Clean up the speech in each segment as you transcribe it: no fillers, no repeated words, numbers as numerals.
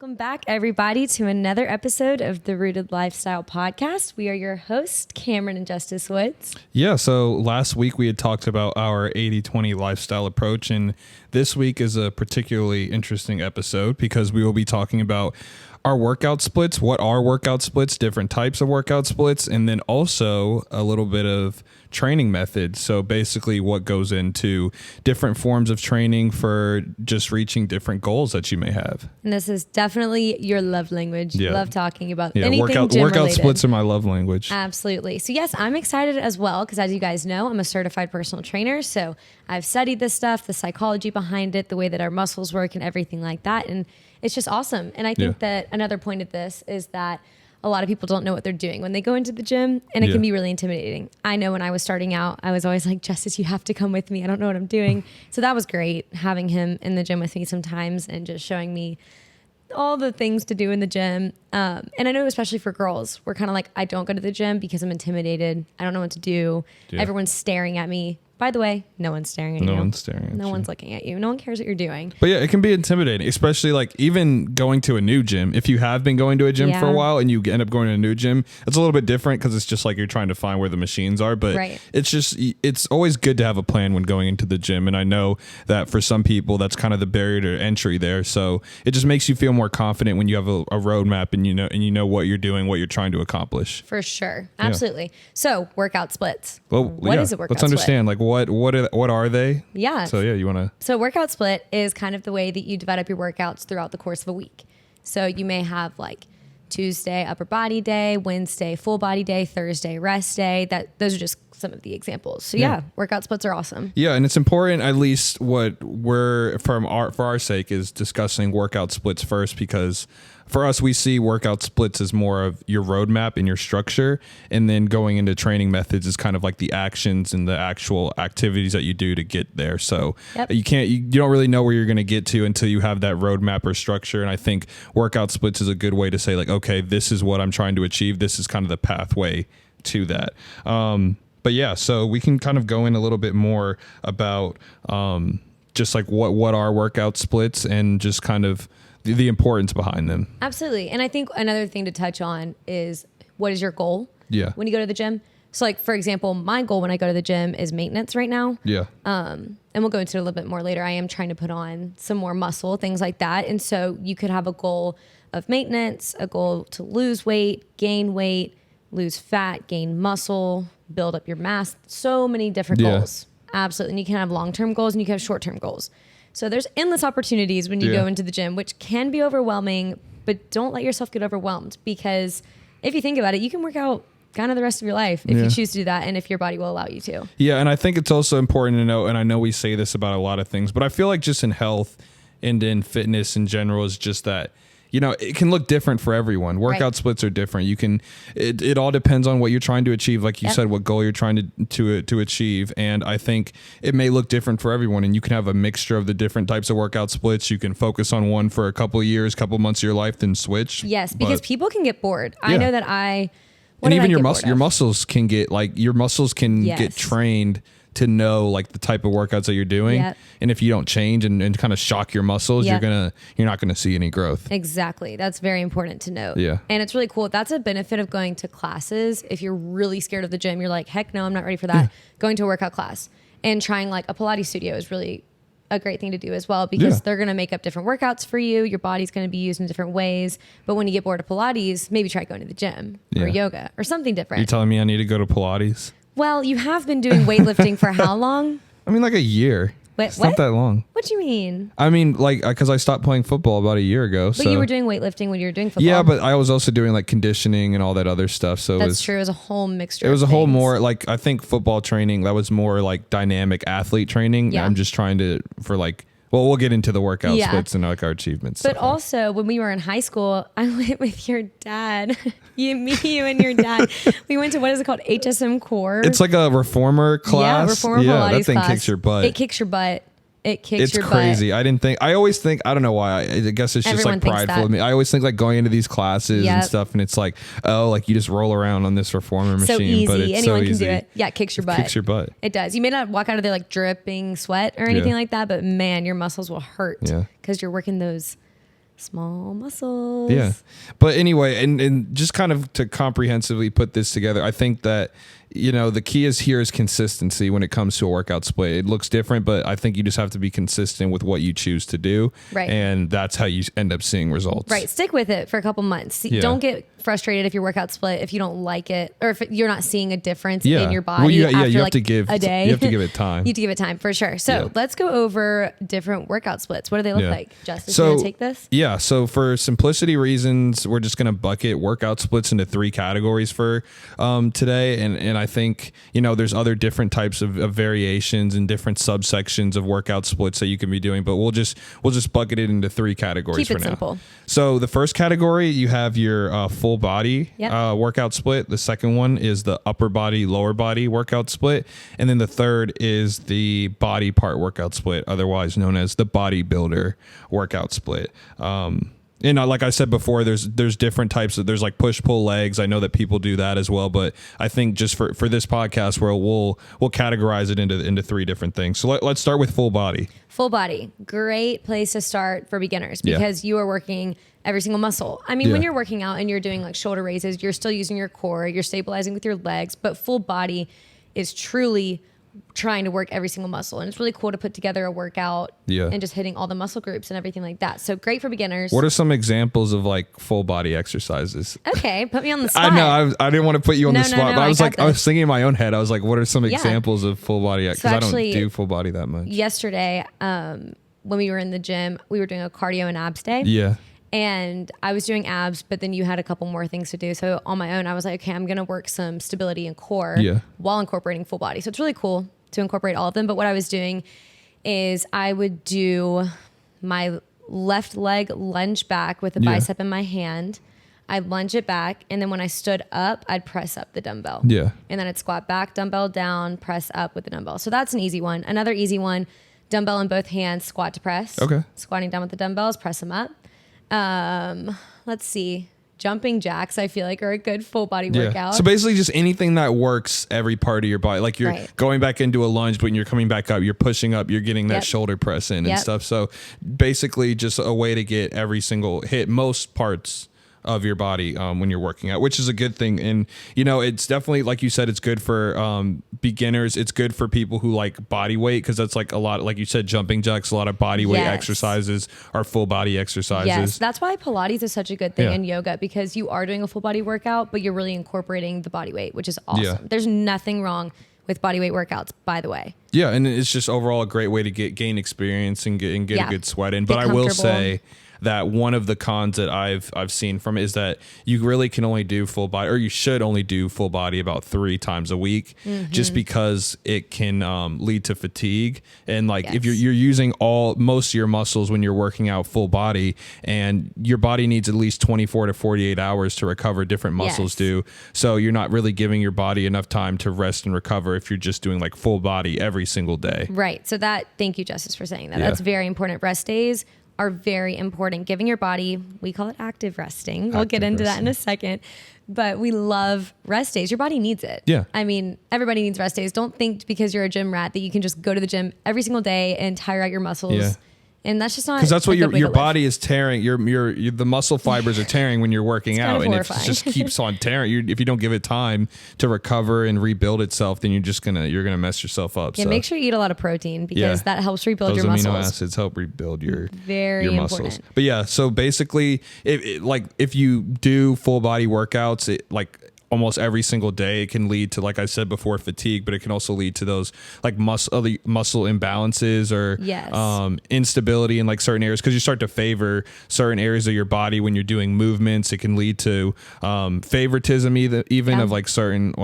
Welcome back, everybody, to another episode of the Rooted Lifestyle Podcast. We are your hosts, Camryn and Justus Woods. Yeah, so last week we had talked about our 80-20 lifestyle approach, and this week is a particularly interesting episode because we will be talking about our workout splits, what are workout splits, different types of workout splits, and then also a little bit of training methods. So basically what goes into different forms of training for just reaching different goals that you may have. And this is definitely your love language. You love talking about anything workout splits are my love language. Absolutely. So yes, I'm excited as well because as you guys know, I'm a certified personal trainer. So I've studied this stuff, the psychology behind it, the way that our muscles work and everything like that. And it's just awesome. And I think that another point of this is that a lot of people don't know what they're doing when they go into the gym, and it can be really intimidating. I know when I was starting out, I was always like, Justus, you have to come with me. I don't know what I'm doing. So that was great having him in the gym with me sometimes and just showing me all the things to do in the gym. And I know especially for girls, we're kind of like, I don't go to the gym because I'm intimidated. I don't know what to do. Yeah. Everyone's staring at me. By the way, no one's staring at you. No one's staring at you. No one's looking at you. No one cares what you're doing. But yeah, it can be intimidating, especially like even going to a new gym. If you have been going to a gym for a while and you end up going to a new gym, it's a little bit different because it's just like you're trying to find where the machines are. But it's always good to have a plan when going into the gym. And I know that for some people, that's kind of the barrier to entry there. So it just makes you feel more confident when you have a roadmap and you know what you're doing, what you're trying to accomplish. For sure. Absolutely. Yeah. So workout splits. Well, what is a workout split? Let's understand like what are they? Yeah. So you want to. So workout split is kind of the way that you divide up your workouts throughout the course of a week. So you may have like Tuesday upper body day, Wednesday full body day, Thursday rest day. Those are just some of the examples. So workout splits are awesome. Yeah, and it's important, at least what we're for our sake is discussing workout splits first, because for us, we see workout splits as more of your roadmap and your structure, and then going into training methods is kind of like the actions and the actual activities that you do to get there. So you don't really know where you're going to get to until you have that roadmap or structure. And I think workout splits is a good way to say like, okay, this is what I'm trying to achieve. This is kind of the pathway to that. But yeah, so we can kind of go in a little bit more about just like what are workout splits and just kind of the importance behind them. Absolutely. And I think another thing to touch on is what is your goal when you go to the gym? So like, for example, my goal when I go to the gym is maintenance right now. Yeah. And we'll go into it a little bit more later. I am trying to put on some more muscle, things like that. And so you could have a goal of maintenance, a goal to lose weight, gain weight, lose fat, gain muscle, build up your mass. So many different goals. Absolutely. And you can have long-term goals and you can have short-term goals. So there's endless opportunities when you go into the gym, which can be overwhelming, but don't let yourself get overwhelmed, because if you think about it, you can work out kind of the rest of your life if you choose to do that and if your body will allow you to. Yeah, and I think it's also important to know, and I know we say this about a lot of things, but I feel like just in health and in fitness in general is just that, it can look different for everyone. Workout splits are different. It all depends on what you're trying to achieve. Like you said, what goal you're trying to achieve. And I think it may look different for everyone. And you can have a mixture of the different types of workout splits. You can focus on one for a couple of years, couple months of your life, then switch. Yes, because people can get bored. I know that and even your muscles can get get trained to know like the type of workouts that you're doing. And if you don't change and kind of shock your muscles, you're not gonna see any growth. Exactly. That's very important to note. Yeah. And it's really cool. That's a benefit of going to classes. If you're really scared of the gym, you're like, heck no, I'm not ready for that. Going to a workout class and trying like a Pilates studio is really a great thing to do as well, because they're going to make up different workouts for you. Your body's going to be used in different ways. But when you get bored of Pilates, maybe try going to the gym or yoga or something different. You're telling me I need to go to Pilates? Well, you have been doing weightlifting for how long? I mean, like a year. Wait, it's not that long. What do you mean? I mean, like, because I stopped playing football about a year ago. But you were doing weightlifting when you were doing football. Yeah, but I was also doing like conditioning and all that other stuff. So that's true. It was a whole mixture. It was a whole more like, I think football training, that was more like dynamic athlete training. Yeah. I'm just trying to, we'll get into the workout splits and like our achievements. But also when we were in high school, I went with your dad. you and your dad. We went to, what is it called? HSM Core. It's like a reformer class. Yeah, reformer Pilates that thing class. Kicks your butt. It kicks your butt. It's crazy. I always think, I don't know why. I guess it's just like prideful of me. I always think like going into these classes and stuff, and it's like, oh, like you just roll around on this reformer machine. So easy. But it's Anyone so can easy. do it. Yeah, it kicks your butt. Kicks your butt. It does. You may not walk out of there like dripping sweat or anything like that, but man, your muscles will hurt because you're working those small muscles. Yeah. But anyway, and just kind of to comprehensively put this together, I think that, you know, the key here is consistency when it comes to a workout split. It looks different, but I think you just have to be consistent with what you choose to do. Right. And that's how you end up seeing results. Right. Stick with it for a couple months. Yeah. Don't get frustrated if your workout split, if you don't like it, or if you're not seeing a difference in your body. Well, you after have like to give a day. You have to give it time. You have to give it time for sure. So let's go over different workout splits. What do they look like? Justus, you want to take this? Yeah. So for simplicity reasons, we're just going to bucket workout splits into 3 categories for today. And I think, you know, there's other different types of variations and different subsections of workout splits that you can be doing, but we'll just bucket it into 3 categories Keep for it now. simple. So the first category, you have your full body workout split. The second one is the upper body, lower body workout split. And then the third is the body part workout split, otherwise known as the bodybuilder workout split. And like I said before, there's different types of, there's like push pull legs. I know that people do that as well, but I think just for this podcast, where we'll categorize it into 3 different things. So let's start with full body. Full body, great place to start for beginners because you are working every single muscle. I mean, when you're working out and you're doing like shoulder raises, you're still using your core, you're stabilizing with your legs, but full body is truly trying to work every single muscle. And it's really cool to put together a workout and just hitting all the muscle groups and everything like that. So great for beginners. What are some examples of like full body exercises? Okay, put me on the spot. I know I didn't want to put you on the spot, but I was thinking in my own head. I was like, what are some examples of full body? Because I don't do full body that much. Yesterday, when we were in the gym, we were doing a cardio and abs day. Yeah. And I was doing abs, but then you had a couple more things to do. So on my own, I was like, okay, I'm going to work some stability and core while incorporating full body. So it's really cool to incorporate all of them. But what I was doing is I would do my left leg lunge back with a bicep in my hand. I'd lunge it back. And then when I stood up, I'd press up the dumbbell. Yeah. And then I'd squat back, dumbbell down, press up with the dumbbell. So that's an easy one. Another easy one, dumbbell in both hands, squat to press. Okay. Squatting down with the dumbbells, press them up. Let's see. Jumping jacks, I feel like, are a good full body workout. So basically just anything that works every part of your body. Like you're going back into a lunge, but when you're coming back up, you're pushing up, you're getting that shoulder press in and stuff. So basically just a way to get every single hit, most parts of your body when you're working out, which is a good thing. And, you know, it's definitely, like you said, it's good for beginners. It's good for people who like body weight, because that's like a lot, like you said, jumping jacks, a lot of body weight exercises are full body exercises. Yes, that's why Pilates is such a good thing in yoga, because you are doing a full body workout, but you're really incorporating the body weight, which is awesome. There's nothing wrong with body weight workouts, by the way. Yeah, and it's just overall a great way to gain experience and get a good sweat in. But I will say that one of the cons that I've seen from it is that you really can only do full body, or you should only do full body about 3 times a week, just because it can lead to fatigue. And like if you're using most of your muscles when you're working out full body, and your body needs at least 24 to 48 hours to recover, different muscles do. So you're not really giving your body enough time to rest and recover if you're just doing like full body every single day. Right. So thank you, Justus, for saying that. That's very important. Rest days are very important. Giving your body, we call it active resting. We'll get into that in a second. But we love rest days. Your body needs it. Yeah. I mean, everybody needs rest days. Don't think because you're a gym rat that you can just go to the gym every single day and tire out your muscles. Yeah. And that's just not, because that's what your body is tearing. The muscle fibers are tearing when you're working out, and if it just keeps on tearing, if you don't give it time to recover and rebuild itself, then you're gonna mess yourself up. Yeah, so make sure you eat a lot of protein, because that helps rebuild your muscles. Those amino acids help rebuild your muscles. Important. But yeah, so basically, if you do full body workouts, almost every single day, it can lead to, like I said before, fatigue, but it can also lead to those like muscle imbalances or instability in like certain areas, because you start to favor certain areas of your body when you're doing movements. It can lead to favoritism even of like certain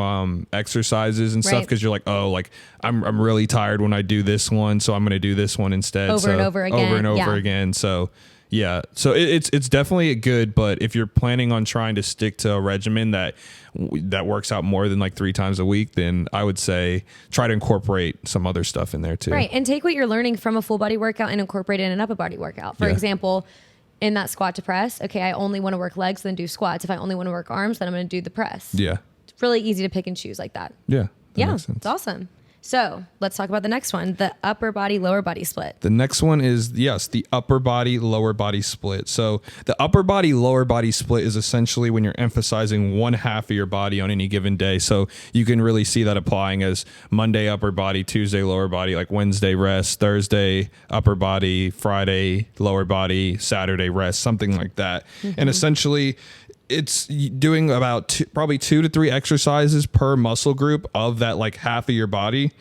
exercises and stuff, because you're like, oh, like I'm really tired when I do this one, so I'm going to do this one instead. Over and over again. So yeah, so it's definitely good, but if you're planning on trying to stick to a regimen that works out more than like 3 times a week, then I would say try to incorporate some other stuff in there too. Right, and take what you're learning from a full body workout and incorporate it in an upper body workout. For example, in that squat to press, okay, I only want to work legs, then do squats. If I only want to work arms, then I'm going to do the press. Yeah. It's really easy to pick and choose like that. Yeah. Yeah, it's awesome. So let's talk about the next one, the upper body, lower body split. The next one is, yes, the upper body, lower body split. So the upper body, lower body split is essentially when you're emphasizing one half of your body on any given day. So you can really see that applying as Monday upper body, Tuesday lower body, like Wednesday rest, Thursday upper body, Friday lower body, Saturday rest, something like that. And essentially, it's doing about probably 2 to 3 exercises per muscle group of that like half of your body.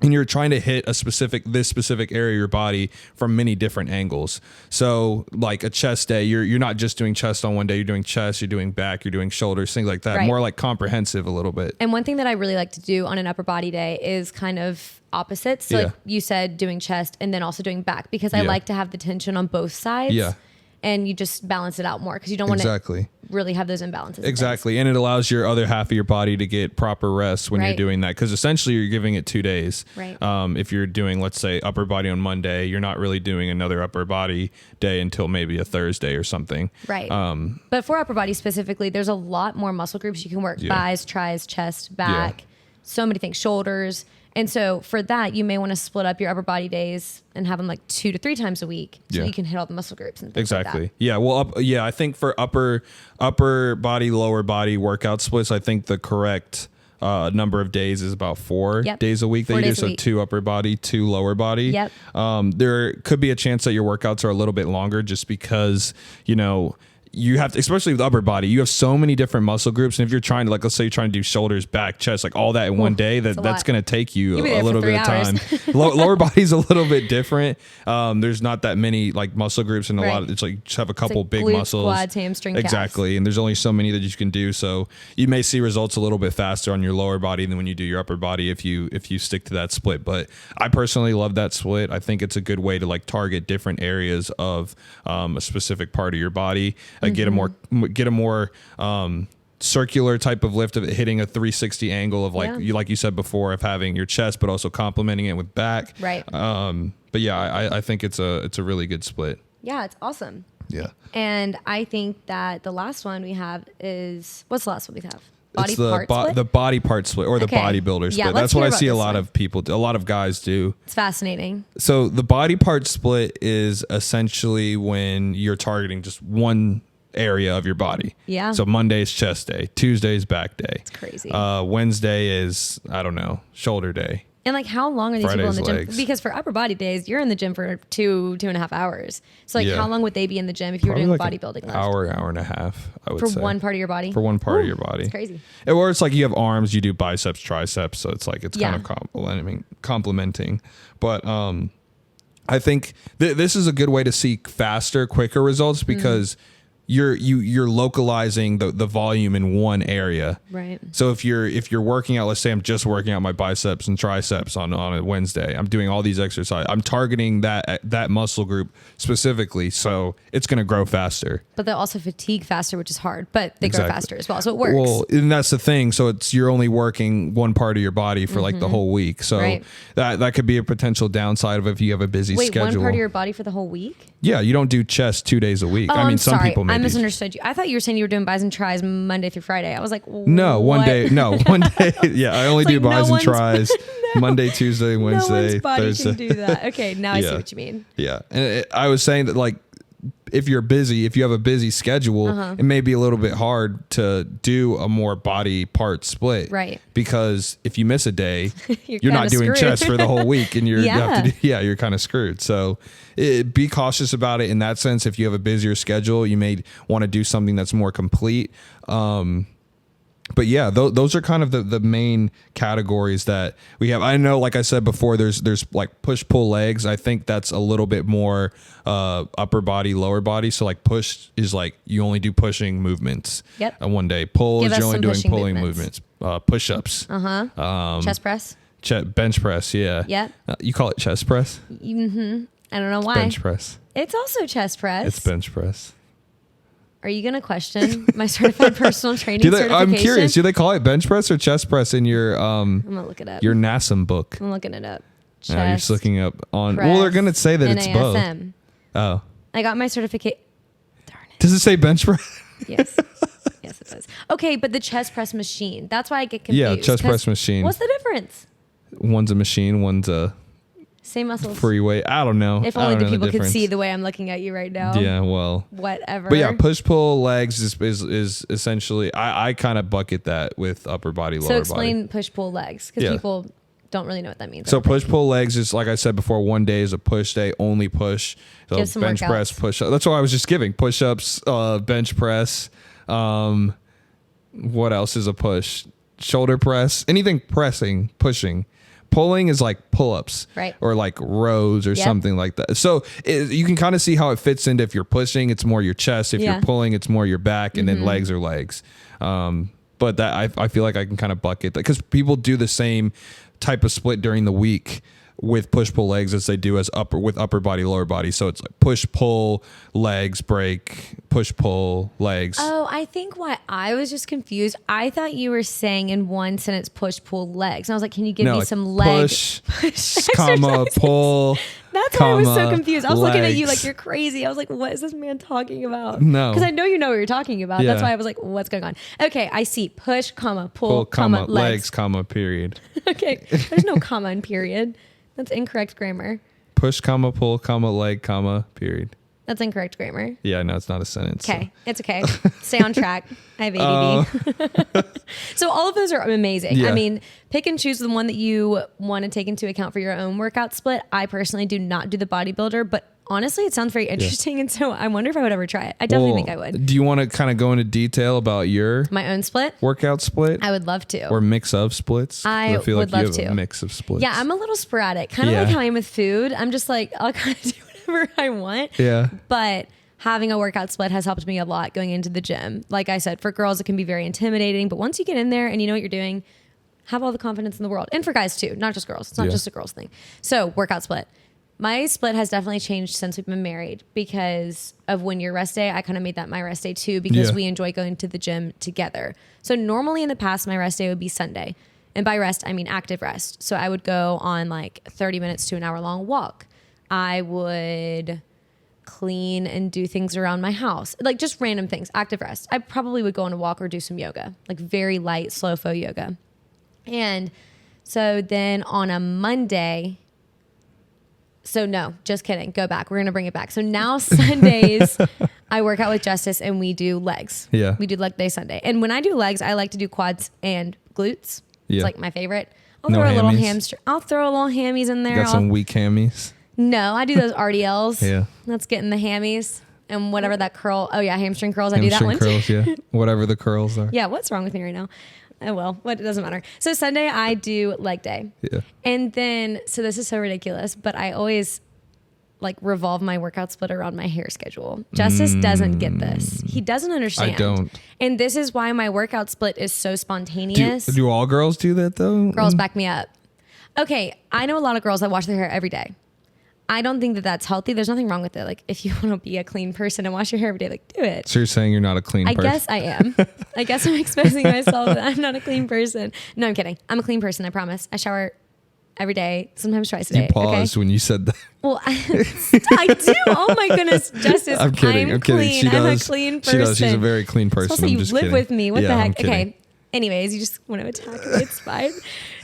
And you're trying to hit this specific area of your body from many different angles. So like a chest day, you're not just doing chest on one day, you're doing chest, you're doing back, you're doing shoulders, things like that. Right. More like comprehensive a little bit. And one thing that I really like to do on an upper body day is kind of opposites. So like you said, doing chest and then also doing back, because I like to have the tension on both sides. Yeah. And you just balance it out more because you don't want to really have those imbalances. Exactly. And it allows your other half of your body to get proper rest when you're doing that. Because essentially you're giving it 2 days. Right. If you're doing, let's say, upper body on Monday, you're not really doing another upper body day until maybe a Thursday or something. Right. But for upper body specifically, there's a lot more muscle groups you can work. Thighs, tris, chest, back, so many things, shoulders. And so for that, you may want to split up your upper body days and have them like 2 to 3 times a week, so you can hit all the muscle groups and things like that. Yeah. Well, I think for upper body, lower body workout splits, I think the correct number of days is about 4 days a week that you do. So 2 upper body, 2 lower body. Yep. There could be a chance that your workouts are a little bit longer just because, you have to, especially with upper body, you have so many different muscle groups. And if you're trying to, like, let's say you're trying to do shoulders, back, chest, like all that in one day, that's going to take you a little bit of time. Lower body's a little bit different. There's not that many like muscle groups and a lot of, it's like just have a couple big glutes, muscles. Quads, hamstring, exactly. Calves. And there's only so many that you can do. So you may see results a little bit faster on your lower body than when you do your upper body if you stick to that split. But I personally love that split. I think it's a good way to like target different areas of a specific part of your body. Get a more circular type of lift of it, hitting a 360 angle of like you said before, of having your chest but also complementing it with back. Right. But yeah, I think it's a really good split. Yeah, it's awesome. Yeah. And I think that the last one we have is, what's the last one we have? The body part split or the bodybuilder split. Yeah, that's what I see a lot of people do. A lot of guys do. It's fascinating. So the body part split is essentially when you're targeting just one area of your body. Yeah. So Monday's chest day, Tuesday's back day. It's crazy. Wednesday is, I don't know, shoulder day. And like, how long are these people in the gym? Because for upper body days, you're in the gym for 2.5 hours. So like, how long would they be in the gym if you were doing like bodybuilding? An hour and a half, I would say. For one part of your body? For one part of your body. It's crazy. Or it's like you have arms, you do biceps, triceps. So it's like, it's kind of complementing. But I think this is a good way to see faster, quicker results because you're localizing the volume in one area. Right. So if you're working out, let's say I'm just working out my biceps and triceps on a Wednesday, I'm doing all these exercises. I'm targeting that muscle group specifically, so it's going to grow faster. But they'll also fatigue faster, which is hard, but they grow faster as well. So it works. Well, and that's the thing. So you're only working one part of your body for like the whole week. So that could be a potential downside of if you have a busy schedule. One part of your body for the whole week? Yeah, you don't do chest 2 days a week. Oh, some people maybe. I misunderstood you. I thought you were saying you were doing bis and tris Monday through Friday. I was like, no, one day. Yeah, I only do bis and tris Monday, Tuesday, Wednesday, no one's body Thursday. Can do that. Okay, now I see what you mean. Yeah, and I was saying that like, if you have a busy schedule, it may be a little bit hard to do a more body part split. Right. Because if you miss a day, you're not doing chest for the whole week and you have to you're kind of screwed. So be cautious about it in that sense. If you have a busier schedule, you may want to do something that's more complete. But yeah, those are kind of the main categories that we have. I know, like I said before, there's like push pull legs. I think that's a little bit more upper body, lower body. So like push is like you only do pushing movements. Yep. And one day pull is you're only doing pulling movements. Push ups. Chest press. Bench press. Yeah. Yep. You call it chest press? Mm-hmm. I don't know why. Bench press. It's also chest press. It's bench press. Are you going to question my certified personal training certification? I'm curious. Do they call it bench press or chest press in your I'm going to look it up. Your NASM book? I'm looking it up. You're just looking up on. Well, they're going to say that it's both. Oh. I got my certificate. Darn it. Does it say bench press? Yes. Yes, it does. Okay, but the chest press machine. That's why I get confused. Yeah, chest press machine. What's the difference? one's a machine, one's a same muscles. free weight. I don't know. If only the people could see the way I'm looking at you right now. Yeah, well, whatever. But yeah, push pull legs is essentially. I kind of bucket that with upper body, lower body. So explain push pull legs because people don't really know what that means. So push pull legs is, like I said before, one day is a push day, only push. So Give some bench workouts. press, push up. That's what I was just giving. Push ups, bench press. What else is a push? Shoulder press. Anything pressing, pushing. Pulling is like pull-ups, right? Or like rows or something like that. So you can kind of see how it fits into, if you're pushing, it's more your chest. If you're pulling, it's more your back, and then legs are legs. But that I feel like I can kind of bucket that because people do the same type of split during the week with push pull legs as they do as upper body, lower body. So it's like push pull legs, break, push pull legs. Oh, I think why I was just confused. I thought you were saying in one sentence push pull legs. And I was like, can you give me some leg push comma pull? That's why I was so confused. I was looking at you like you're crazy. I was like, what is this man talking about? No. Because I know you know what you're talking about. Yeah. That's why I was like, what's going on? Okay, I see. Push, comma, pull comma, legs, comma, period. Okay, there's no comma and period. That's incorrect grammar. Push, comma, pull, comma, leg, comma, period. That's incorrect grammar. Yeah, no, it's not a sentence. Okay, it's okay. Stay on track. I have ADD. So all of those are amazing. Yeah. I mean, pick and choose the one that you want to take into account for your own workout split. I personally do not do the bodybuilder, but honestly, it sounds very interesting. And so I wonder if I would ever try it. I definitely think I would. Do you want to kind of go into detail about your My own split? workout split? I would love to. Or mix of splits? I feel would like you love have to. a mix of splits. Yeah, I'm a little sporadic. Kind of like how I am with food. I'm just like, I'll kind of do whatever I want. Yeah. But having a workout split has helped me a lot going into the gym. Like I said, for girls, it can be very intimidating. But once you get in there and you know what you're doing, have all the confidence in the world. And for guys too, not just girls. It's not just a girls thing. So workout split. My split has definitely changed since we've been married because of when your rest day. I kind of made that my rest day too because we enjoy going to the gym together. So normally in the past, my rest day would be Sunday. And by rest, I mean active rest. So I would go on like 30 minutes to an hour long walk. I would clean and do things around my house, like just random things, active rest. I probably would go on a walk or do some yoga, like very light, slow flow yoga. And so then on a Monday, so no, just kidding. Go back. We're going to bring it back. So now Sundays, I work out with Justus and we do legs. Yeah. We do leg day Sunday. And when I do legs, I like to do quads and glutes. Yeah. It's like my favorite. I'll No throw a little hammies? hamstring. I'll throw a little hammies in there. Got some weak hammies. No, I do those RDLs. Yeah. That's getting the hammies and whatever that curl. Oh yeah, hamstring curls. I do that one curls, too. yeah. Whatever the curls are. Yeah, what's wrong with me right now? Oh well, what, it doesn't matter. So Sunday I do leg day. Yeah. And then, so this is so ridiculous, but I always like revolve my workout split around my hair schedule. Justus doesn't get this. He doesn't understand. I don't. And this is why my workout split is so spontaneous. Do all girls do that though? Girls, back me up. Okay, I know a lot of girls that wash their hair every day. I don't think that that's healthy. There's nothing wrong with it. Like if you want to be a clean person and wash your hair every day, like do it. So you're saying you're not a clean person? I guess I am. I guess I'm exposing myself that I'm not a clean person. No, I'm kidding. I'm a clean person. I promise. I shower every day, sometimes twice a day. You paused when you said that. Well, I do. Oh my goodness, Justus. I'm kidding. I'm kidding. Clean. She does. I'm a clean person. She does. She's a very clean person. Also, I'm you just live kidding. with me. What Yeah, the I'm heck? kidding. Okay. Anyways, you just want to attack me. It's fine.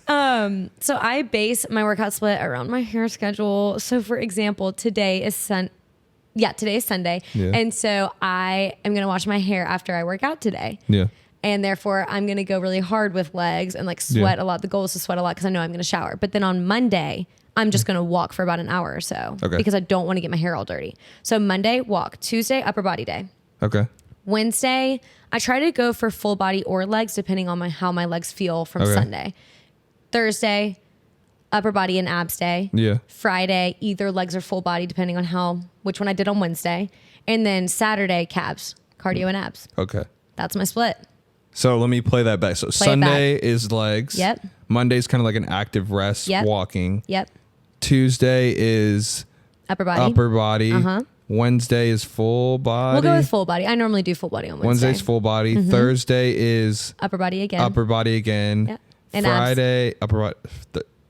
So I base my workout split around my hair schedule. So for example, today is Sunday. Yeah. And so I am going to wash my hair after I work out today. Yeah. And therefore I'm going to go really hard with legs and like sweat a lot. The goal is to sweat a lot because I know I'm going to shower. But then on Monday, I'm just going to walk for about an hour or so because I don't want to get my hair all dirty. So Monday, walk. Tuesday, upper body day. Okay. Wednesday, I try to go for full body or legs depending on how my legs feel from Sunday. Thursday, upper body and abs day. Yeah. Friday, either legs or full body depending on which one I did on Wednesday. And then Saturday, calves, cardio and abs. Okay. That's my split. So let me play that back. So Sunday is legs. Yep. Monday's kind of like an active rest, walking. Yep. Tuesday is upper body. Uh-huh. Wednesday is full body. We'll go with full body. I normally do full body on Wednesday. Wednesday's full body. Mm-hmm. Thursday is upper body again. Yep. And Friday, abs.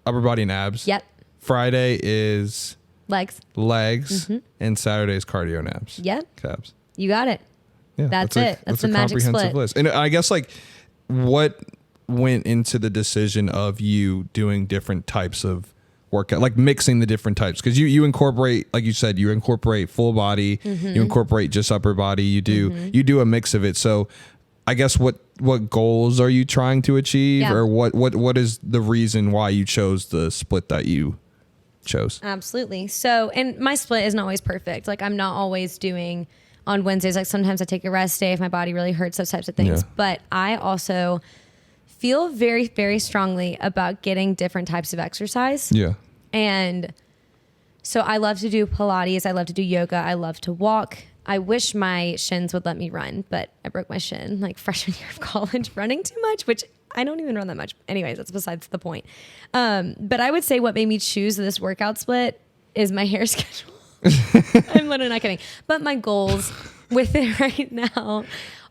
upper body and abs. Yep. Friday is legs. Mm-hmm. And Saturday is cardio and abs. Yep. Calves. You got it. Yeah, That's it. That's the magic split. List. And I guess like what went into the decision of you doing different types of workout, like mixing the different types? Because you incorporate, like you said, you incorporate full body, you incorporate just upper body, you do a mix of it. So I guess what goals are you trying to achieve, or what is the reason why you chose the split that you chose? Absolutely. So, and my split isn't always perfect. Like I'm not always doing on Wednesdays. Like sometimes I take a rest day if my body really hurts, those types of things. But I also feel very, very strongly about getting different types of exercise. Yeah. And so I love to do Pilates. I love to do yoga. I love to walk. I wish my shins would let me run, but I broke my shin like freshman year of college running too much, which I don't even run that much. Anyways, that's besides the point. But I would say what made me choose this workout split is my hair schedule. I'm literally not kidding. But my goals with it right now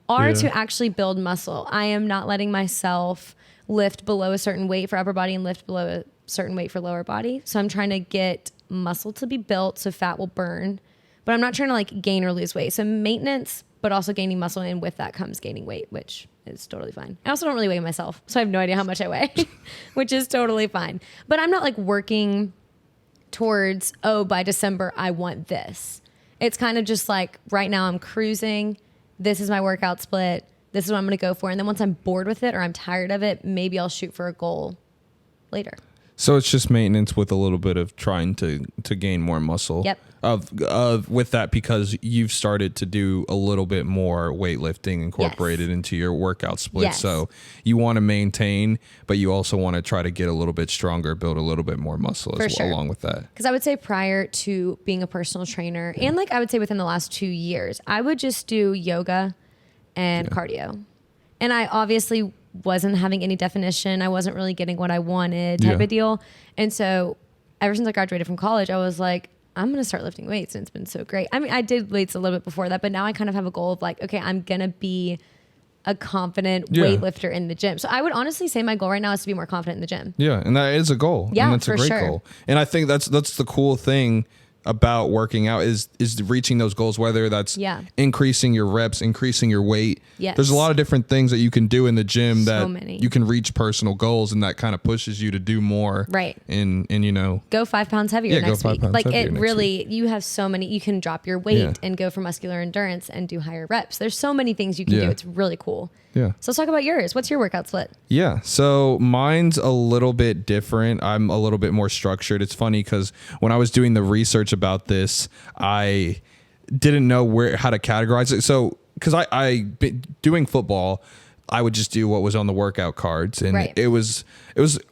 are to actually build muscle. I am not letting myself lift below a certain weight for upper body and lift below a certain weight for lower body. So I'm trying to get muscle to be built so fat will burn. But I'm not trying to like gain or lose weight. So maintenance, but also gaining muscle. And with that comes gaining weight, which is totally fine. I also don't really weigh myself. So I have no idea how much I weigh, which is totally fine. But I'm not like working towards, by December, I want this. It's kind of just like right now I'm cruising. This is my workout split. This is what I'm going to go for. And then once I'm bored with it or I'm tired of it, maybe I'll shoot for a goal later. So it's just maintenance with a little bit of trying to gain more muscle. Yep. With that, because you've started to do a little bit more weightlifting incorporated into your workout split. Yes. So you want to maintain, but you also want to try to get a little bit stronger, build a little bit more muscle as well, along with that. Because I would say prior to being a personal trainer, and like I would say within the last 2 years, I would just do yoga and cardio. And I obviously wasn't having any definition. I wasn't really getting what I wanted type of deal. And so ever since I graduated from college, I was like, I'm going to start lifting weights. And it's been so great. I mean, I did weights a little bit before that, but now I kind of have a goal of like, okay, I'm going to be a confident weightlifter in the gym. So I would honestly say my goal right now is to be more confident in the gym. Yeah. And that is a goal. Yeah, and that's for a great sure. goal. And I think that's the cool thing about working out is reaching those goals, whether that's increasing your reps, increasing your weight. Yes. There's a lot of different things that you can do in the gym so many. You can reach personal goals, and that kind of pushes you to do more. Right. And go 5 pounds heavier next week. Like it really, you have so many, you can drop your weight and go for muscular endurance and do higher reps. There's so many things you can do. It's really cool. Yeah. So let's talk about yours. What's your workout split? Yeah. So mine's a little bit different. I'm a little bit more structured. It's funny because when I was doing the research about this, I didn't know how to categorize it. So because I doing football, I would just do what was on the workout cards, and it was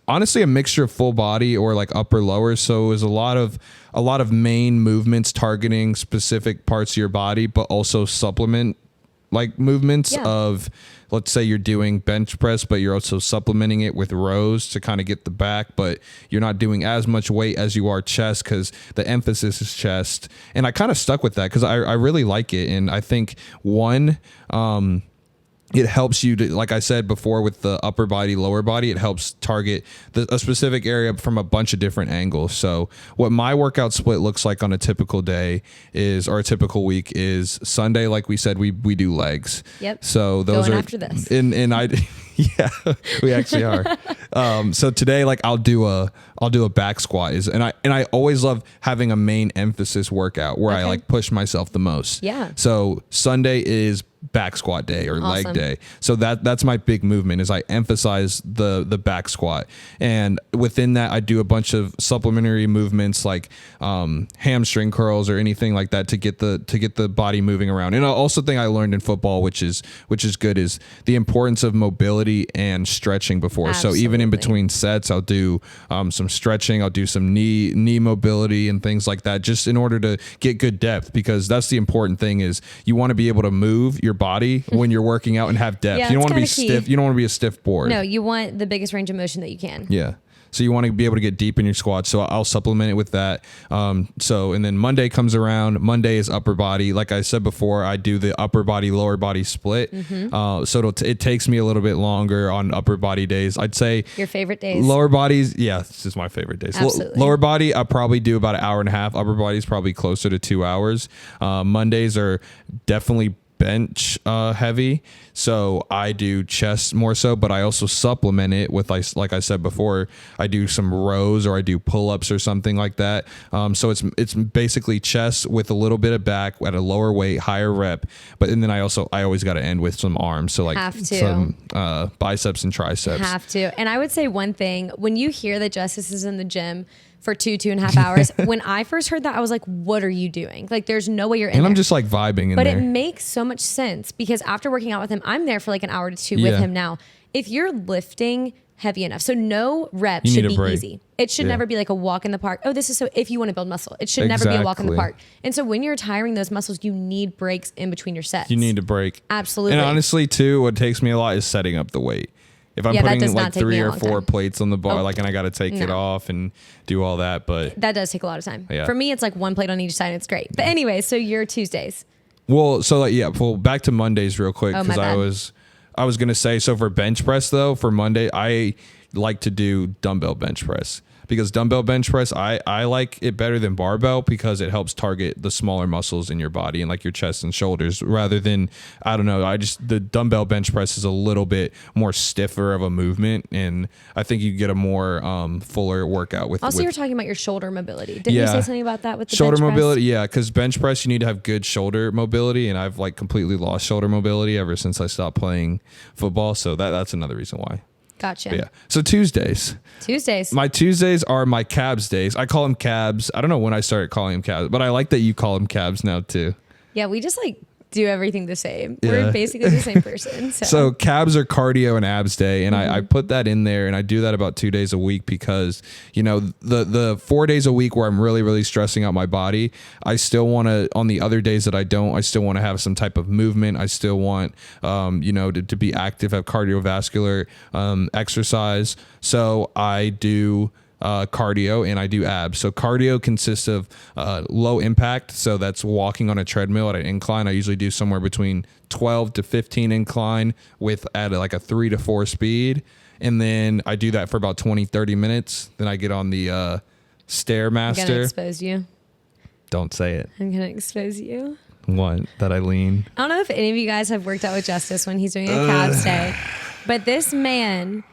honestly a mixture of full body or like upper lower. So it was a lot of main movements targeting specific parts of your body, but also supplement like movements of, let's say you're doing bench press, but you're also supplementing it with rows to kind of get the back, but you're not doing as much weight as you are chest because the emphasis is chest. And I kind of stuck with that because I really like it. And I think it helps you to, like I said before, with the upper body, lower body, it helps target a specific area from a bunch of different angles. So what my workout split looks like on a typical day or a typical week is Sunday. Like we said, we do legs. Yep. So those going are after this. And I, yeah, we actually are. So today, like I'll do a back squat and I always love having a main emphasis workout where I like push myself the most. Yeah. So Sunday is back squat day or leg day. So that's my big movement is I emphasize the back squat. And within that, I do a bunch of supplementary movements like hamstring curls or anything like that to get the body moving around. And I also think I learned in football, which is good, is the importance of mobility and stretching before. Absolutely. So even in between sets, I'll do some stretching. I'll do some knee mobility and things like that, just in order to get good depth, because that's the important thing is you want to be able to move your body when you're working out and have depth. You don't want to be stiff. You don't want to be a stiff board. No, you want the biggest range of motion that you can. Yeah. So you want to be able to get deep in your squats. So I'll supplement it with that. And then Monday comes around. Monday is upper body. Like I said before, I do the upper body, lower body split. So it takes me a little bit longer on upper body days. I'd say your favorite days. Lower bodies. Yeah, this is my favorite days. Absolutely. Lower body, I probably do about an hour and a half. Upper body is probably closer to 2 hours. Mondays are definitely bench heavy, so I do chest more so, but I also supplement it with, like I said before, I do some rows or I do pull-ups or something like that. So it's basically chest with a little bit of back at a lower weight, higher rep, but and then I always got to end with some arms, so like some biceps and triceps. Have to. And I would say one thing, when you hear that Justus is in the gym for 2.5 hours. When I first heard that, I was like, what are you doing? Like, there's no way you're in And there. I'm just like vibing in but there. it makes so much sense because after working out with him, I'm there for like an hour to two with him now. If you're lifting heavy enough, so no rep should be easy. It should never be like a walk in the park. Oh, this is so if you want to build muscle. It should never be a walk in the park. And so when you're tiring those muscles, you need breaks in between your sets. You need to break. Absolutely. And honestly, too, what takes me a lot is setting up the weight. If I'm putting like 3 or 4 plates on the bar, and I got to take it off and do all that, but that does take a lot of time. Yeah. For me, it's like 1 plate on each side. And it's great. But anyway, so your Tuesdays. Well, so back to Mondays real quick because I was gonna say, so for bench press though, for Monday I like to do dumbbell bench press. Because dumbbell bench press, I like it better than barbell because it helps target the smaller muscles in your body and like your chest and shoulders rather than, I don't know, the dumbbell bench press is a little bit more stiffer of a movement and I think you get a more fuller workout with. Also, you're talking about your shoulder mobility. Didn't you say something about that with the shoulder bench mobility? Press? Yeah, because bench press, you need to have good shoulder mobility and I've like completely lost shoulder mobility ever since I stopped playing football. So that's another reason why. Gotcha. But yeah. So Tuesdays. My Tuesdays are my cabs days. I call them cabs. I don't know when I started calling them cabs, but I like that you call them cabs now too. Yeah, we just like do everything the same. Yeah. We're basically the same person. So cabs are cardio and abs day. And I put that in there and I do that about 2 days a week because, you know, the 4 days a week where I'm really, really stressing out my body, I still want to, on the other days that I don't, I still want to have some type of movement. I still want, you know, to be active, have cardiovascular exercise. So I do cardio and I do abs. So cardio consists of low impact. So that's walking on a treadmill at an incline. I usually do somewhere between 12 to 15 incline at like a 3 to 4 speed. And then I do that for about 20, 30 minutes. Then I get on the Stairmaster. I'm going to expose you. Don't say it. I'm going to expose you. What? That I lean? I don't know if any of you guys have worked out with Justus when he's doing a calves day, but this man,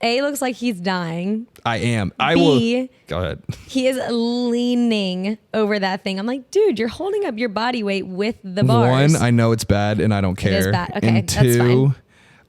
A, looks like he's dying. I am. B, go ahead. He is leaning over that thing. I'm like, dude, you're holding up your body weight with the bars. 1, I know it's bad and I don't care. It is bad. Okay, and 2, that's fine.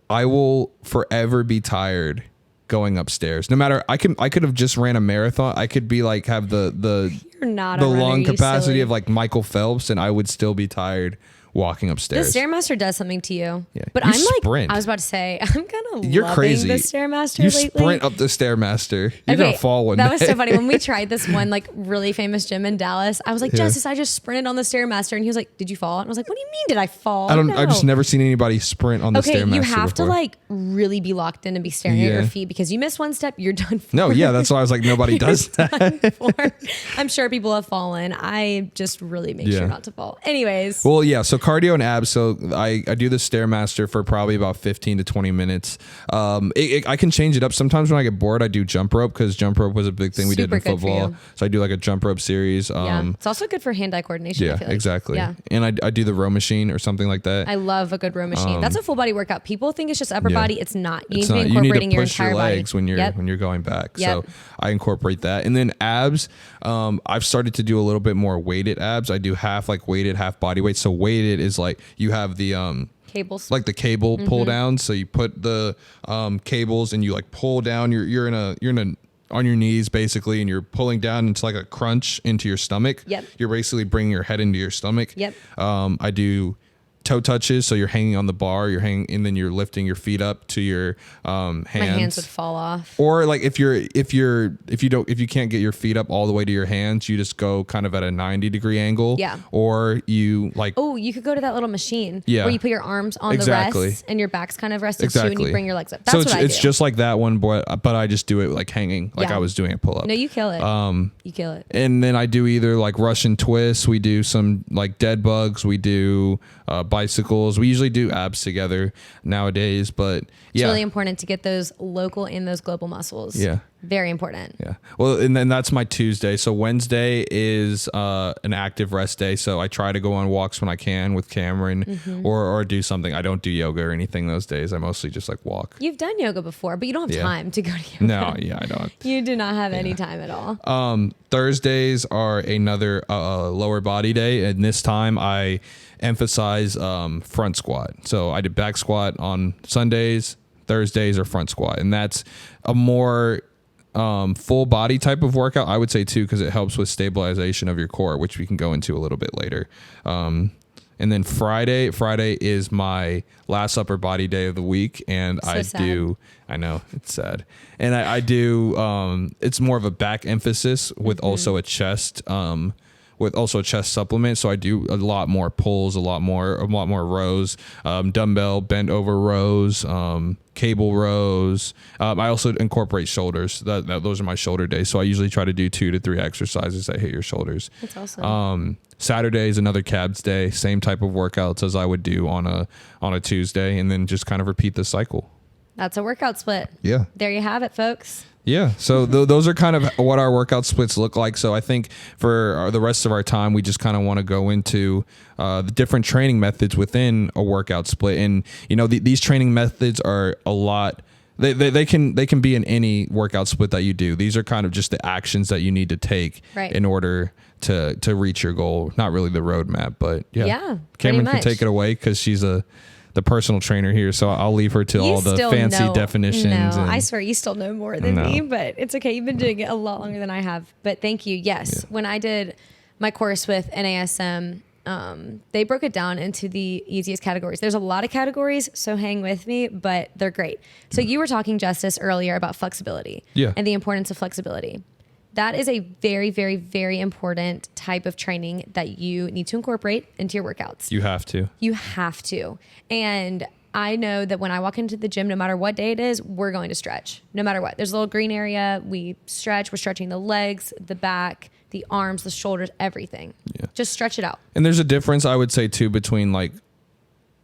I will forever be tired going upstairs. No matter, I could have just ran a marathon. I could be like, have the You're not the a runner, lung capacity silly. of like Michael Phelps and I would still be tired walking upstairs. The Stairmaster does something to you. Yeah. But You I'm like, sprint. I was about to say, I'm kind of You're loving crazy. the Stairmaster You lately. sprint up the Stairmaster. You're going to fall one day. That was so funny. When we tried this one like really famous gym in Dallas, I was like, Justus, I just sprinted on the Stairmaster. And he was like, did you fall? And I was like, what do you mean did I fall? I've just never seen anybody sprint on the Stairmaster Okay, you have to before. like really be locked in and be staring at your feet because you miss one step, you're done for. No, yeah, that's why I was like, nobody does that. I'm sure people have fallen. I just really make sure not to fall. Anyways. Well, yeah, so cardio and abs. So I do the Stairmaster for probably about 15 to 20 minutes. I can change it up. Sometimes when I get bored, I do jump rope because jump rope was a big thing we did in football. So I do like a jump rope series. It's also good for hand-eye coordination. Yeah, I feel like. exactly. Yeah. And I do the row machine or something like that. I love a good row machine. That's a full body workout. People think it's just upper body. It's not. You need to be incorporating your entire body. Legs when you're going back. So I incorporate that. And then abs, I've started to do a little bit more weighted abs. I do half like weighted, half body weight. So weighted is like you have the cables, like the cable pull down. So you put the cables and you like pull down. You're in a on your knees basically, and you're pulling down into like a crunch into your stomach. Yep. You're basically bringing your head into your stomach. Yep. I do toe touches, so you're hanging on the bar, and then you're lifting your feet up to your hands. My hands would fall off. Or like if you can't get your feet up all the way to your hands, you just go kind of at a 90-degree angle. Yeah. Or you like you could go to that little machine. Yeah. Where you put your arms on the rest and your back's kind of rested too, and you bring your legs up. That's so what I do. It's just like that one, but I just do it like hanging, like I was doing a pull up. No, you kill it. You kill it. And then I do either like Russian twists. We do some like dead bugs. We do bicycles. We usually do abs together nowadays, but it's really important to get those local and those global muscles. Yeah. Very important. Yeah. Well, and then that's my Tuesday. So Wednesday is an active rest day. So I try to go on walks when I can with Camryn or do something. I don't do yoga or anything those days. I mostly just like walk. You've done yoga before, but you don't have time to go to yoga. No, I don't. You do not have any time at all. Thursdays are another lower body day. And this time I emphasize front squat. So I did back squat on Sundays. Thursdays are front squat. And that's a more full body type of workout, I would say too, because it helps with stabilization of your core, which we can go into a little bit later. And then Friday is my last upper body day of the week, and I know it's sad, and I do it's more of a back emphasis with also a chest supplement. So I do a lot more pulls, a lot more rows, dumbbell bent over rows, cable rows. I also incorporate shoulders. Those are my shoulder days. So I usually try to do 2 to 3 exercises that hit your shoulders. That's awesome. Saturday is another calves day. Same type of workouts as I would do on a Tuesday, and then just kind of repeat the cycle. That's a workout split. Yeah. There you have it, folks. Yeah. So those are kind of what our workout splits look like. So I think for the rest of our time, we just kind of want to go into the different training methods within a workout split. And, these training methods are a lot. They can be in any workout split that you do. These are kind of just the actions that you need to take in order to reach your goal. Not really the roadmap, but yeah. Camryn can take it away because she's the personal trainer here, so I'll leave her to all the fancy definitions. No, I swear you still know more than me, but it's okay. You've been doing it a lot longer than I have, but thank you. Yes. When I did my course with NASM, they broke it down into the easiest categories. There's a lot of categories, so hang with me, but they're great. So you were talking, Justus, earlier about flexibility and the importance of flexibility. That is a very, very, very important type of training that you need to incorporate into your workouts. You have to. You have to. And I know that when I walk into the gym, no matter what day it is, we're going to stretch. No matter what. There's a little green area. We stretch. We're stretching the legs, the back, the arms, the shoulders, everything. Yeah. Just stretch it out. And there's a difference, I would say, too, between like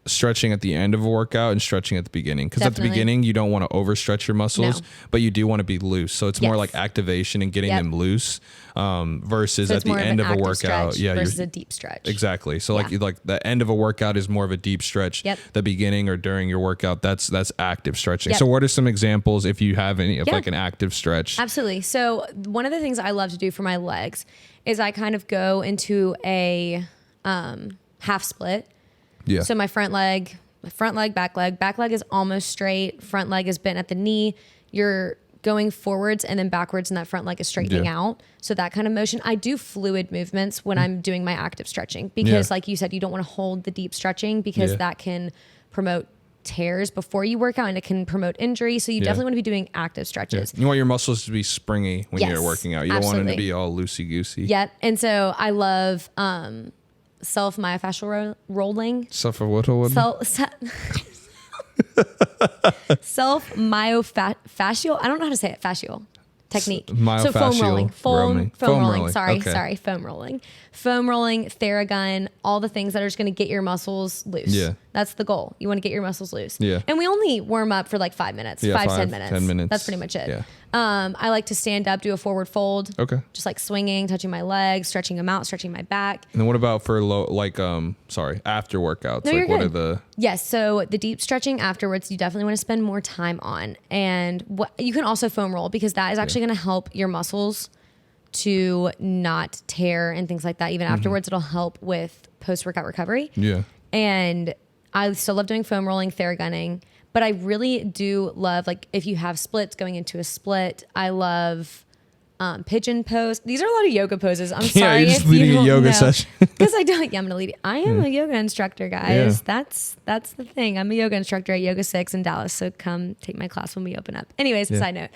stretching at the end of a workout and stretching at the beginning, because at the beginning you don't want to overstretch your muscles, but you do want to be loose, so it's more like activation and getting them loose versus at the end of a workout versus a deep stretch. Exactly. So like the end of a workout is more of a deep stretch. The beginning or during your workout, that's active stretching. So what are some examps if you have any of like an active stretch? Absolutely. So one of the things I love to do for my legs is I kind of go into a half split. Yeah. So my front leg, back leg. Back leg is almost straight. Front leg is bent at the knee. You're going forwards and then backwards, and that front leg is straightening out. So that kind of motion. I do fluid movements when I'm doing my active stretching because, like you said, you don't want to hold the deep stretching because that can promote tears before you work out, and it can promote injury. So you definitely want to be doing active stretches. You want your muscles to be springy when you're working out. You don't want them to be all loosey-goosey. Yep. And so I love self-myofascial rolling. Self-myofascial. I don't know how to say it. Fascial technique. So foam rolling. Foam rolling. Sorry. Foam rolling. Foam rolling, Theragun, all the things that are just going to get your muscles loose. Yeah. That's the goal. You want to get your muscles loose. Yeah. And we only warm up for like 5 minutes, 10 minutes. That's pretty much it. Yeah. I like to stand up, do a forward fold. Okay. Just like swinging, touching my legs, stretching them out, stretching my back. And then what about for after workouts? No, like what are the... Yes. So the deep stretching afterwards, you definitely want to spend more time on. And you can also foam roll because that is actually going to help your muscles to not tear and things like that. Even afterwards, it'll help with post-workout recovery. Yeah. And I still love doing foam rolling, Theragunning. But I really do love, like, if you have splits, going into a split. I love pigeon pose. These are a lot of yoga poses. I'm sorry you're just leading a yoga session. Because I don't. Yeah, I'm gonna lead it. I am a yoga instructor, guys. Yeah. That's the thing. I'm a yoga instructor at Yoga 6 in Dallas. So come take my class when we open up. Anyways, side note.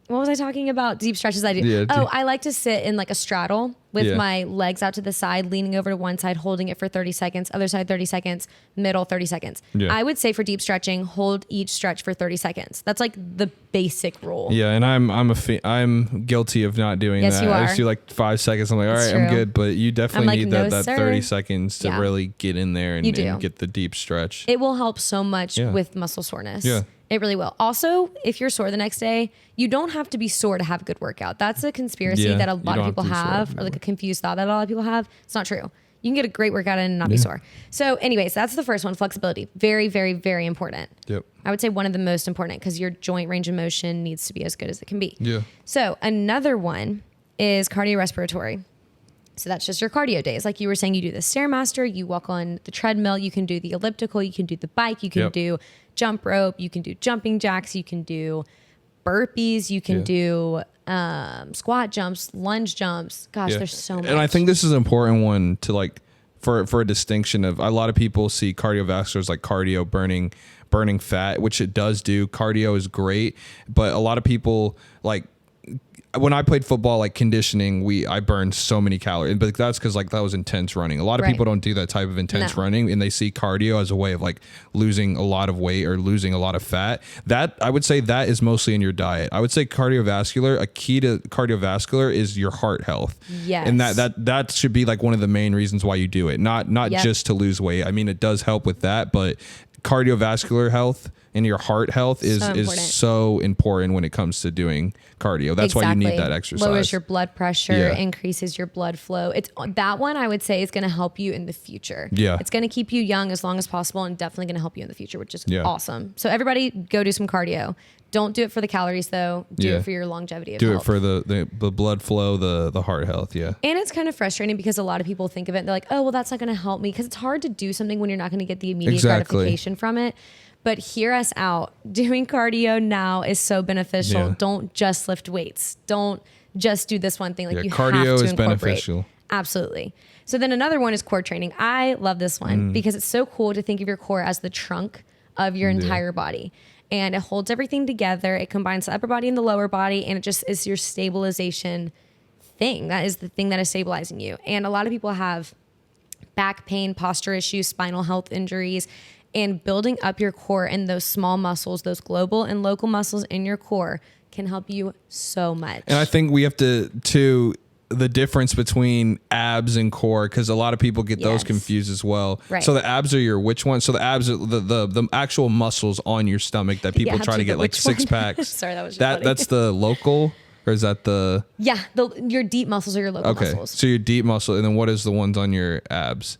What was I talking about? Deep stretches I do. Yeah, I like to sit in like a straddle with my legs out to the side, leaning over to one side, holding it for 30 seconds, other side 30 seconds, middle 30 seconds. Yeah. I would say for deep stretching, hold each stretch for 30 seconds. That's like the basic rule. Yeah, and I'm guilty of not doing that. You are. I just do like 5 seconds. I'm like, all right, I'm good. But you definitely need that 30 seconds to really get in there and get the deep stretch. It will help so much with muscle soreness. Yeah. It really will. Also, if you're sore the next day, you don't have to be sore to have a good workout. That's a conspiracy that a lot of people have, or like a confused thought that a lot of people have. It's not true. You can get a great workout in and not be sore. So anyways, that's the first one, flexibility. Very, very, very important. Yep. I would say one of the most important because your joint range of motion needs to be as good as it can be. Yeah. So another one is cardiorespiratory. So that's just your cardio days. Like you were saying, you do the Stairmaster, you walk on the treadmill, you can do the elliptical, you can do the bike, you can do jump rope, you can do jumping jacks, you can do burpees, you can do squat jumps, lunge jumps. Gosh, there's so much. And I think this is an important one to like for a distinction of a lot of people see cardiovascular as like cardio burning fat, which it does do. Cardio is great, but a lot of people like when I played football, like conditioning, I burned so many calories, but that's because like that was intense running. A lot of people don't do that type of intense running, and they see cardio as a way of like losing a lot of weight or losing a lot of fat. That I would say that is mostly in your diet. I would say cardiovascular, a key to cardiovascular is your heart health. Yes. And that should be like one of the main reasons why you do it. Not just to lose weight. I mean, it does help with that, but cardiovascular health and your heart health is so important when it comes to doing cardio. That's why you need that exercise. Lowers your blood pressure, increases your blood flow. It's that one I would say is going to help you in the future. Yeah. It's going to keep you young as long as possible and definitely going to help you in the future, which is awesome. So everybody go do some cardio. Don't do it for the calories though. Do it for your longevity of health. Do it for the blood flow, the heart health. Yeah. And it's kind of frustrating because a lot of people think of it. They're like, oh, well, that's not going to help me because it's hard to do something when you're not going to get the immediate gratification from it. But hear us out. Doing cardio now is so beneficial. Yeah. Don't just lift weights. Don't just do this one thing. Like you cardio have to is incorporate. Beneficial. Absolutely. So then another one is core training. I love this one because it's so cool to think of your core as the trunk of your entire body. And it holds everything together. It combines the upper body and the lower body. And it just is your stabilization thing. That is the thing that is stabilizing you. And a lot of people have back pain, posture issues, spinal health injuries. And building up your core and those small muscles, those global and local muscles in your core can help you so much. And I think we have to the difference between abs and core, because a lot of people get those confused as well. Right. So the abs are your which one? So the abs are the actual muscles on your stomach that people try to get like six packs. Sorry, that was just that's the local, or is that the your deep muscles are your local muscles. So your deep muscle, and then what is the ones on your abs?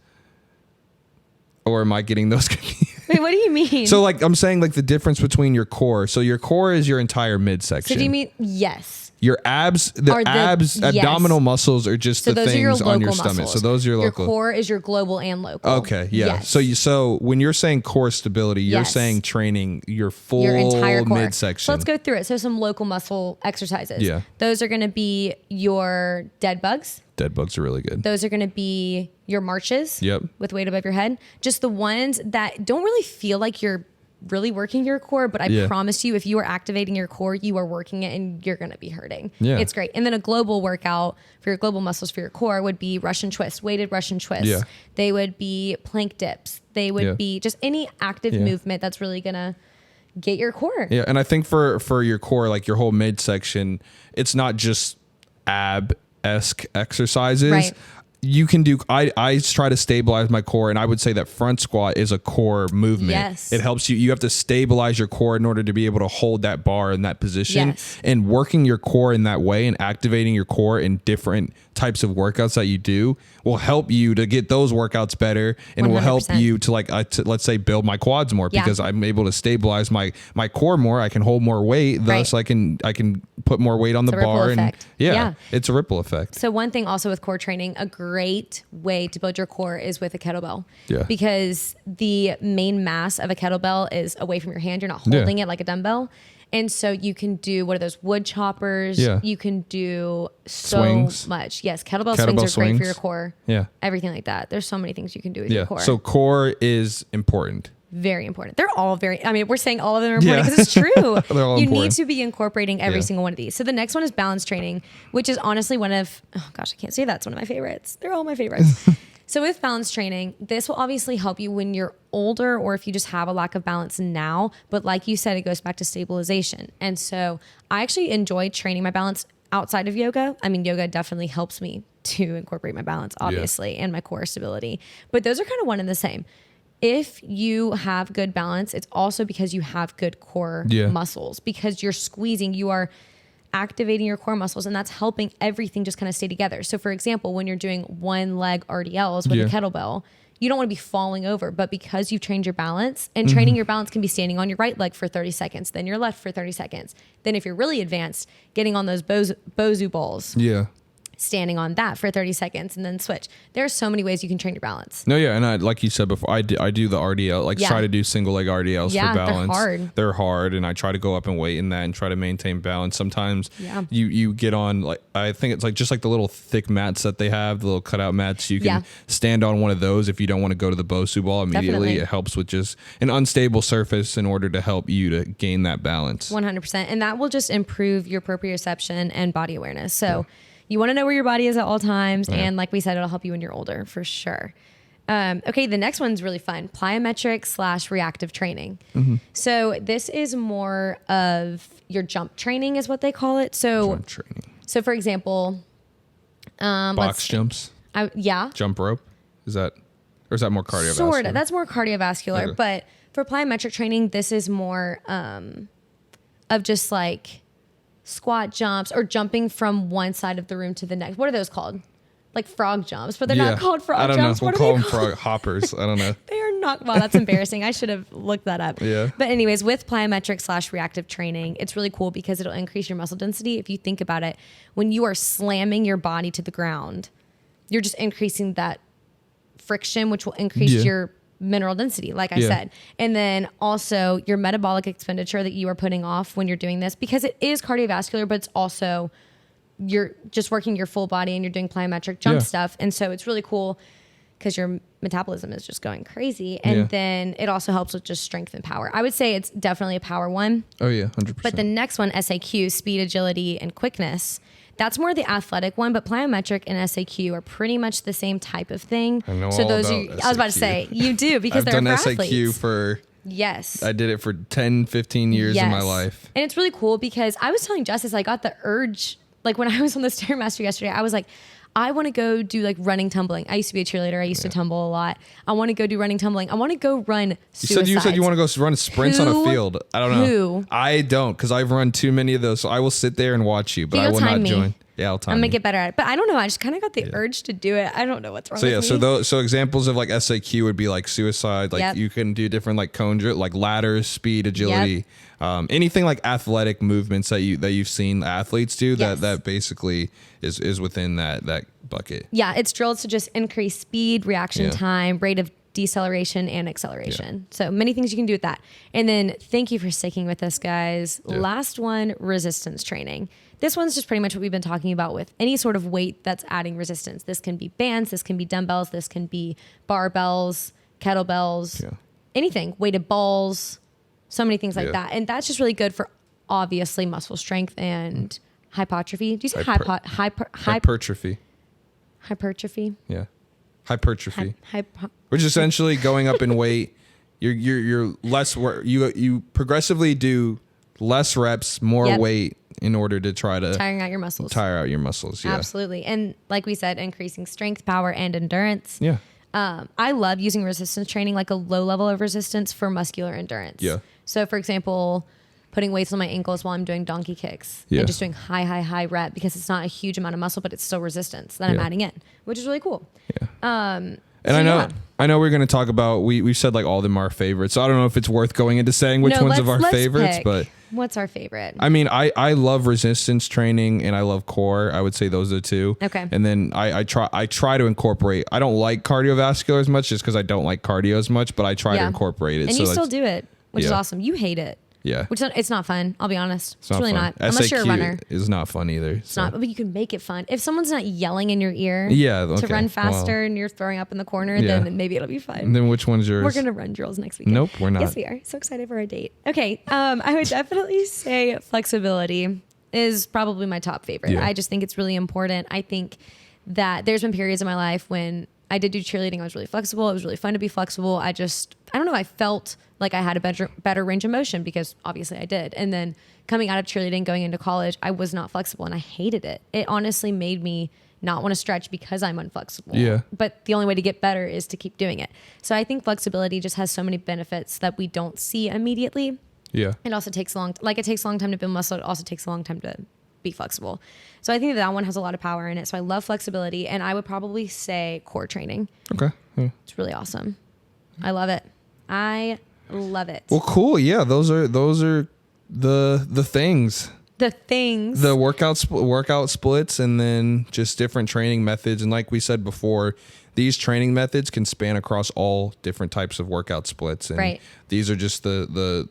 Or am I getting those confused? Wait, what do you mean? So like I'm saying like the difference between your core. So your core is your entire midsection. So do you mean yes? Your abs, abdominal muscles are just the things on your stomach. So those are your local. Your core is your global and local. Okay, yeah. Yes. So when you're saying core stability, you're saying training your entire core. Midsection. So let's go through it. So some local muscle exercises. Yeah. Those are going to be your dead bugs. Dead bugs are really good. Those are going to be your marches. Yep. With weight above your head. Just the ones that don't really feel like you're really working your core, but I promise you, if you are activating your core, you are working it and you're going to be hurting. Yeah. It's great. And then a global workout for your global muscles for your core would be Russian twists, weighted Russian twists. Yeah. They would be plank dips. They would be just any active movement that's really going to get your core. Yeah. And I think for your core, like your whole midsection, it's not just ab-esque exercises. Right. You can do, I try to stabilize my core, and I would say that front squat is a core movement. Yes. It helps you have to stabilize your core in order to be able to hold that bar in that position. Yes. And working your core in that way and activating your core in different types of workouts that you do will help you to get those workouts better, and 100%. Will help you to let's say build my quads more because I'm able to stabilize my core more. I can hold more weight, thus I can put more weight on the bar, and it's a ripple effect. So one thing also with core training, a great way to build your core is with a kettlebell. Yeah. Because the main mass of a kettlebell is away from your hand. You're not holding it like a dumbbell. And so you can do, what are those, wood choppers? Yeah. You can do so swings. Much. Yes, kettlebell swings are great for your core. Yeah. Everything like that. There's so many things you can do with your core. So core is important. Very important. They're all we're saying all of them are important because it's true. You need to be incorporating every single one of these. So the next one is balance training, which is honestly I can't say that's one of my favorites. They're all my favorites. So with balance training, this will obviously help you when you're older or if you just have a lack of balance now. But like you said, it goes back to stabilization. And so I actually enjoy training my balance outside of yoga. I mean, yoga definitely helps me to incorporate my balance, obviously, and my core stability. But those are kind of one and the same. if you have good balance, it's also because you have good core muscles, because you're squeezing, you are activating your core muscles, and that's helping everything just kind of stay together. So for example, when you're doing one leg RDLs with a kettlebell, you don't want to be falling over, but because you've trained your balance, and training your balance can be standing on your right leg for 30 seconds, then your left for 30 seconds. Then if you're really advanced, getting on those Bozu balls. Yeah. Standing on that for 30 seconds and then switch. There are so many ways you can train your balance. No, yeah. And I, like you said before, I do the RDL, try to do single leg RDLs for balance. They're hard. And I try to go up in weight in that and try to maintain balance. Sometimes you get on, like, I think it's like just like the little thick mats that they have, the little cutout mats. You can stand on one of those if you don't want to go to the Bosu ball immediately. Definitely. It helps with just an unstable surface in order to help you to gain that balance. 100%. And that will just improve your proprioception and body awareness. So you want to know where your body is at all times. Yeah. And like we said, it'll help you when you're older for sure. Okay, the next one's really fun. Plyometric / reactive training. Mm-hmm. So this is more of your jump training is what they call it. So, jump training. So for example, box jumps. Jump rope. Is that more cardiovascular? Sort of. That's more cardiovascular. Okay. But for plyometric training, this is more of just like squat jumps or jumping from one side of the room to the next. What are those called? Like frog jumps, but they're not called frog jumps. I don't know. We'll call them frog hoppers. I don't know. They are not. Well, that's embarrassing. I should have looked that up. Yeah. But anyways, with plyometric / reactive training, it's really cool because it'll increase your muscle density. If you think about it, when you are slamming your body to the ground, you're just increasing that friction, which will increase your mineral density, like I said. And then also your metabolic expenditure that you are putting off when you're doing this, because it is cardiovascular, but it's also you're just working your full body and you're doing plyometric jump stuff. And so it's really cool because your metabolism is just going crazy. And then it also helps with just strength and power. I would say it's definitely a power one. Oh yeah, 100%. But the next one, SAQ, speed, agility, and quickness, that's more the athletic one, but plyometric and SAQ are pretty much the same type of thing. I know so those are, SAQ. I was about to say, you do, because they're for athletes. I've done SAQ for... Yes. I did it for 10, 15 years in my life. And it's really cool because I was telling Justus, I got the urge, like when I was on the Stairmaster yesterday, I was like, I want to go do like running, tumbling. I used to be a cheerleader. I used to tumble a lot. I want to go do running, tumbling. I want to go run suicides. You said you want to go run sprints on a field. I don't know. I don't, because I've run too many of those. So I will sit there and watch you, but I will not join. Yeah, I'll time I'm gonna get better at it. But I don't know. I just kind of got the urge to do it. I don't know what's wrong with me. So examples of like SAQ would be like suicide. Like you can do different like cone, like ladders, speed, agility, anything like athletic movements that you've seen athletes do that basically is within that bucket. Yeah, it's drills to just increase speed, reaction time, rate of deceleration and acceleration. So many things you can do with that. And then thank you for sticking with us, guys. Last one, resistance training. This one's just pretty much what we've been talking about with any sort of weight that's adding resistance. This can be bands, this can be dumbbells, this can be barbells, kettlebells, anything, weighted balls, so many things like that. And that's just really good for obviously muscle strength and hypertrophy. Do you say hypertrophy? Hypertrophy? Yeah. Hypertrophy. Which is essentially going up in weight. You're less you progressively do less reps, more weight in order to try to tire out your muscles. Yeah. Absolutely. And like we said, increasing strength, power, and endurance. Yeah. I love using resistance training, like a low level of resistance for muscular endurance. Yeah. So for example, putting weights on my ankles while I'm doing donkey kicks and just doing high rep, because it's not a huge amount of muscle, but it's still resistance that I'm adding in, which is really cool. Yeah. And I know we're going to talk about, we've said like all of them are our favorites. So I don't know if it's worth going into saying which ones of our favorites, but what's our favorite? I mean, I love resistance training and I love core. I would say those are the two. Okay. And then I try to incorporate, I don't like cardiovascular as much just because I don't like cardio as much, but I try to incorporate it. And you still do it, which is awesome. You hate it. Yeah. Which it's not fun. I'll be honest. It's really fun. not. Unless you're a runner. Is not fun either. It's not, but you can make it fun. If someone's not yelling in your ear to run faster and you're throwing up in the corner, then maybe it'll be fun. And then which one's yours? We're going to run drills next weekend. Nope, we're not. Yes, we are. So excited for our date. Okay. I would definitely say flexibility is probably my top favorite. Yeah. I just think it's really important. I think that there's been periods in my life when I did do cheerleading. I was really flexible. It was really fun to be flexible. I don't know. I felt like I had a better range of motion because obviously I did. And then coming out of cheerleading, going into college, I was not flexible and I hated it. It honestly made me not want to stretch because I'm unflexible. Yeah. But the only way to get better is to keep doing it. So I think flexibility just has so many benefits that we don't see immediately. Yeah. It also takes it takes a long time to build muscle. It also takes a long time to be flexible. So I think that one has a lot of power in it. So I love flexibility, and I would probably say core training. Okay. Yeah. It's really awesome. I love it. I love it. Well, cool. Yeah. Those are the things. The workout splits, and then just different training methods. And like we said before, these training methods can span across all different types of workout splits. And right. These are just the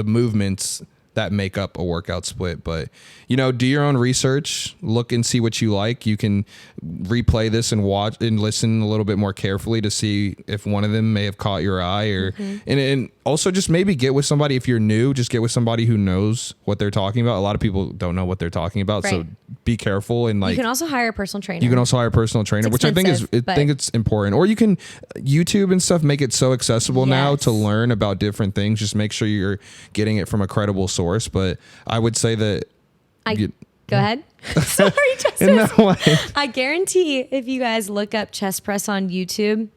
movements that make up a workout split. But, you know, do your own research, look and see what you like. You can replay this and watch and listen a little bit more carefully to see if one of them may have caught your eye, or, and also just maybe get with somebody. If you're new, just get with somebody who knows what they're talking about. A lot of people don't know what they're talking about. Right. So be careful. And like, you can also hire a personal trainer. Which I think it's important. Or you can YouTube and stuff, make it so accessible now to learn about different things. Just make sure you're getting it from a credible source. But I would say that go ahead. Sorry, Justus. In that way. I guarantee if you guys look up chest press on YouTube,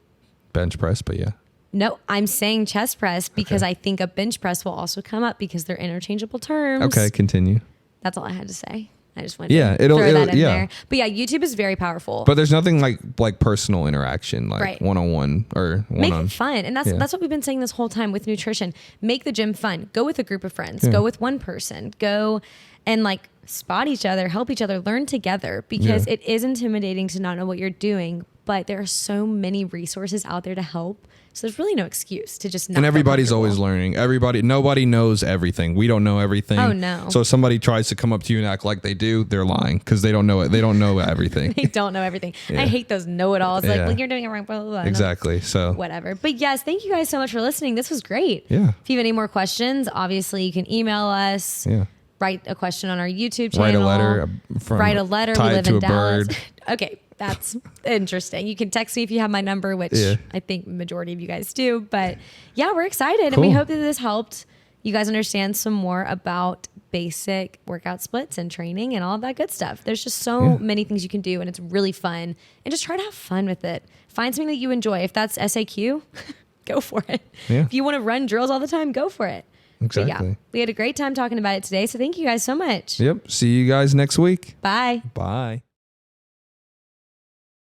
bench press, but yeah. No, I'm saying chest press because I think a bench press will also come up because they're interchangeable terms. Okay, continue. That's all I had to say. I just wanted to throw that in there. But yeah, YouTube is very powerful. But there's nothing like personal interaction, like one-on-one or one-on. Make it fun. And that's what we've been saying this whole time with nutrition. Make the gym fun. Go with a group of friends. Go with one person. Go and like spot each other, help each other, learn together, because it is intimidating to not know what you're doing. But there are so many resources out there to help. So there's really no excuse to just not. And everybody's always learning. Nobody knows everything. We don't know everything. Oh no. So if somebody tries to come up to you and act like they do, they're lying because they don't know it. They don't know everything. They don't know everything. I hate those know-it-alls. Like, well, you're doing it wrong, blah, blah, blah. Exactly. So whatever. But yes, thank you guys so much for listening. This was great. Yeah. If you have any more questions, obviously you can email us. Yeah. Write a question on our YouTube channel. Write a letter. Write a letter. We live in Dallas. Bird. Okay. That's interesting. You can text me if you have my number, which I think majority of you guys do. But yeah, we're excited. Cool. And we hope that this helped you guys understand some more about basic workout splits and training and all of that good stuff. There's just so many things you can do, and it's really fun. And just try to have fun with it. Find something that you enjoy. If that's SAQ, go for it. Yeah. If you want to run drills all the time, go for it. Exactly. But yeah, we had a great time talking about it today. So thank you guys so much. Yep. See you guys next week. Bye. Bye.